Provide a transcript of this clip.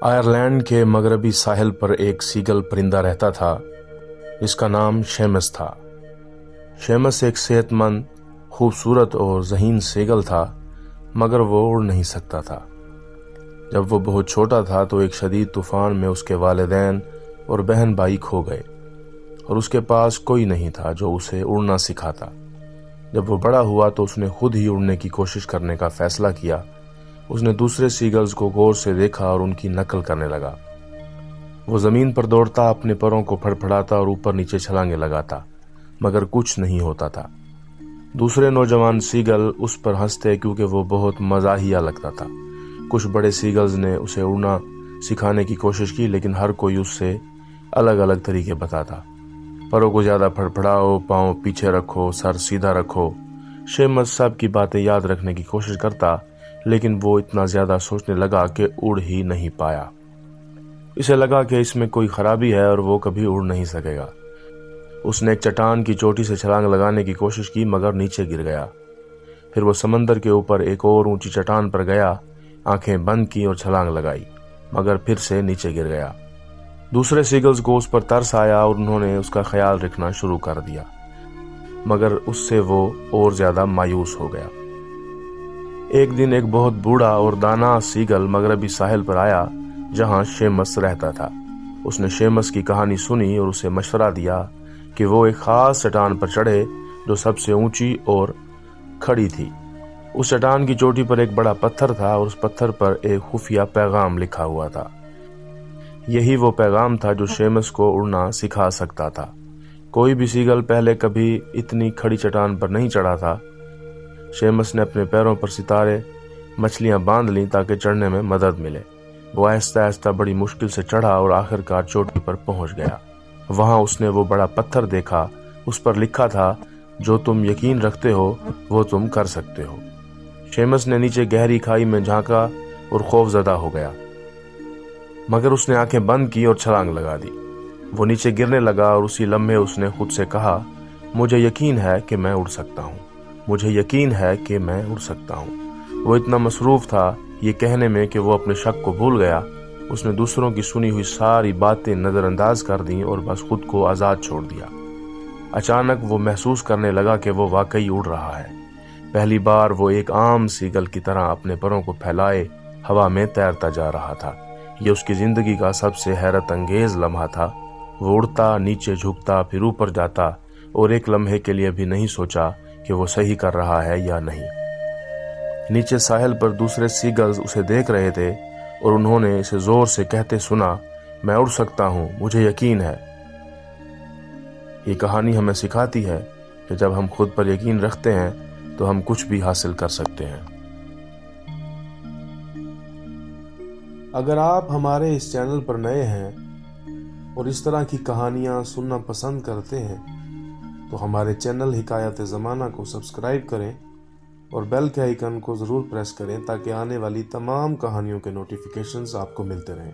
Ireland کے مغربی ساحل پر ایک سیگل پرندہ رہتا تھا جس کا نام شیمس تھا۔ شیمس ایک صحت مند، خوبصورت اور ذہین سیگل تھا، مگر وہ اڑ نہیں سکتا تھا۔ جب وہ بہت چھوٹا تھا تو ایک شدید طوفان میں اس کے والدین اور بہن بھائی کھو گئے اور اس کے پاس کوئی نہیں تھا جو اسے اڑنا سکھاتا۔ جب وہ بڑا ہوا تو اس نے خود ہی اڑنے کی کوشش کرنے کا فیصلہ کیا۔ اس نے دوسرے سیگلز کو غور سے دیکھا اور ان کی نقل کرنے لگا۔ وہ زمین پر دوڑتا، اپنے پروں کو پھڑپھڑاتا اور اوپر نیچے چھلانگیں لگاتا، مگر کچھ نہیں ہوتا تھا۔ دوسرے نوجوان سیگل اس پر ہنستے کیونکہ وہ بہت مزاحیہ لگتا تھا۔ کچھ بڑے سیگلز نے اسے اڑنا سکھانے کی کوشش کی، لیکن ہر کوئی اس سے الگ الگ طریقے بتاتا۔ پروں کو زیادہ پھڑپھڑاؤ، پاؤں پیچھے رکھو، سر سیدھا رکھو۔ شیمس سب کی باتیں یاد رکھنے کی کوشش کرتا، لیکن وہ اتنا زیادہ سوچنے لگا کہ اڑ ہی نہیں پایا۔ اسے لگا کہ اس میں کوئی خرابی ہے اور وہ کبھی اڑ نہیں سکے گا۔ اس نے ایک چٹان کی چوٹی سے چھلانگ لگانے کی کوشش کی، مگر نیچے گر گیا۔ پھر وہ سمندر کے اوپر ایک اور اونچی چٹان پر گیا، آنکھیں بند کی اور چھلانگ لگائی، مگر پھر سے نیچے گر گیا۔ دوسرے سیگلز کو اس پر ترس آیا اور انہوں نے اس کا خیال رکھنا شروع کر دیا، مگر اس سے وہ اور زیادہ مایوس ہو گیا۔ ایک دن ایک بہت بوڑھا اور دانا سیگل مغربی ساحل پر آیا جہاں شیمس رہتا تھا۔ اس نے شیمس کی کہانی سنی اور اسے مشورہ دیا کہ وہ ایک خاص چٹان پر چڑھے جو سب سے اونچی اور کھڑی تھی۔ اس چٹان کی چوٹی پر ایک بڑا پتھر تھا اور اس پتھر پر ایک خفیہ پیغام لکھا ہوا تھا۔ یہی وہ پیغام تھا جو شیمس کو اڑنا سکھا سکتا تھا۔ کوئی بھی سیگل پہلے کبھی اتنی کھڑی چٹان پر نہیں چڑھا تھا۔ شیمس نے اپنے پیروں پر ستارے مچھلیاں باندھ لیں تاکہ چڑھنے میں مدد ملے۔ وہ آہستہ آہستہ بڑی مشکل سے چڑھا اور آخرکار چوٹی پر پہنچ گیا۔ وہاں اس نے وہ بڑا پتھر دیکھا۔ اس پر لکھا تھا، جو تم یقین رکھتے ہو وہ تم کر سکتے ہو۔ شیمس نے نیچے گہری کھائی میں جھانکا اور خوف زدہ ہو گیا، مگر اس نے آنکھیں بند کی اور چھلانگ لگا دی۔ وہ نیچے گرنے لگا اور اسی لمحے اس نے خود سے کہا، مجھے یقین ہے کہ میں اڑ سکتا ہوں، مجھے یقین ہے کہ میں اڑ سکتا ہوں۔ وہ اتنا مصروف تھا یہ کہنے میں کہ وہ اپنے شک کو بھول گیا۔ اس نے دوسروں کی سنی ہوئی ساری باتیں نظر انداز کر دیں اور بس خود کو آزاد چھوڑ دیا۔ اچانک وہ محسوس کرنے لگا کہ وہ واقعی اڑ رہا ہے۔ پہلی بار وہ ایک عام سیگل کی طرح اپنے پروں کو پھیلائے ہوا میں تیرتا جا رہا تھا۔ یہ اس کی زندگی کا سب سے حیرت انگیز لمحہ تھا۔ وہ اڑتا، نیچے جھکتا، پھر اوپر جاتا اور ایک لمحے کے لیے بھی نہیں سوچا کہ وہ صحیح کر رہا ہے یا نہیں۔ نیچے ساحل پر دوسرے سیگلز اسے دیکھ رہے تھے اور انہوں نے اسے زور سے کہتے سنا، میں اڑ سکتا ہوں، مجھے یقین ہے۔ یہ کہانی ہمیں سکھاتی ہے کہ جب ہم خود پر یقین رکھتے ہیں تو ہم کچھ بھی حاصل کر سکتے ہیں۔ اگر آپ ہمارے اس چینل پر نئے ہیں اور اس طرح کی کہانیاں سننا پسند کرتے ہیں تو ہمارے چینل حکایت زمانہ کو سبسکرائب کریں اور بیل کے آئیکن کو ضرور پریس کریں تاکہ آنے والی تمام کہانیوں کے نوٹیفیکیشنز آپ کو ملتے رہیں۔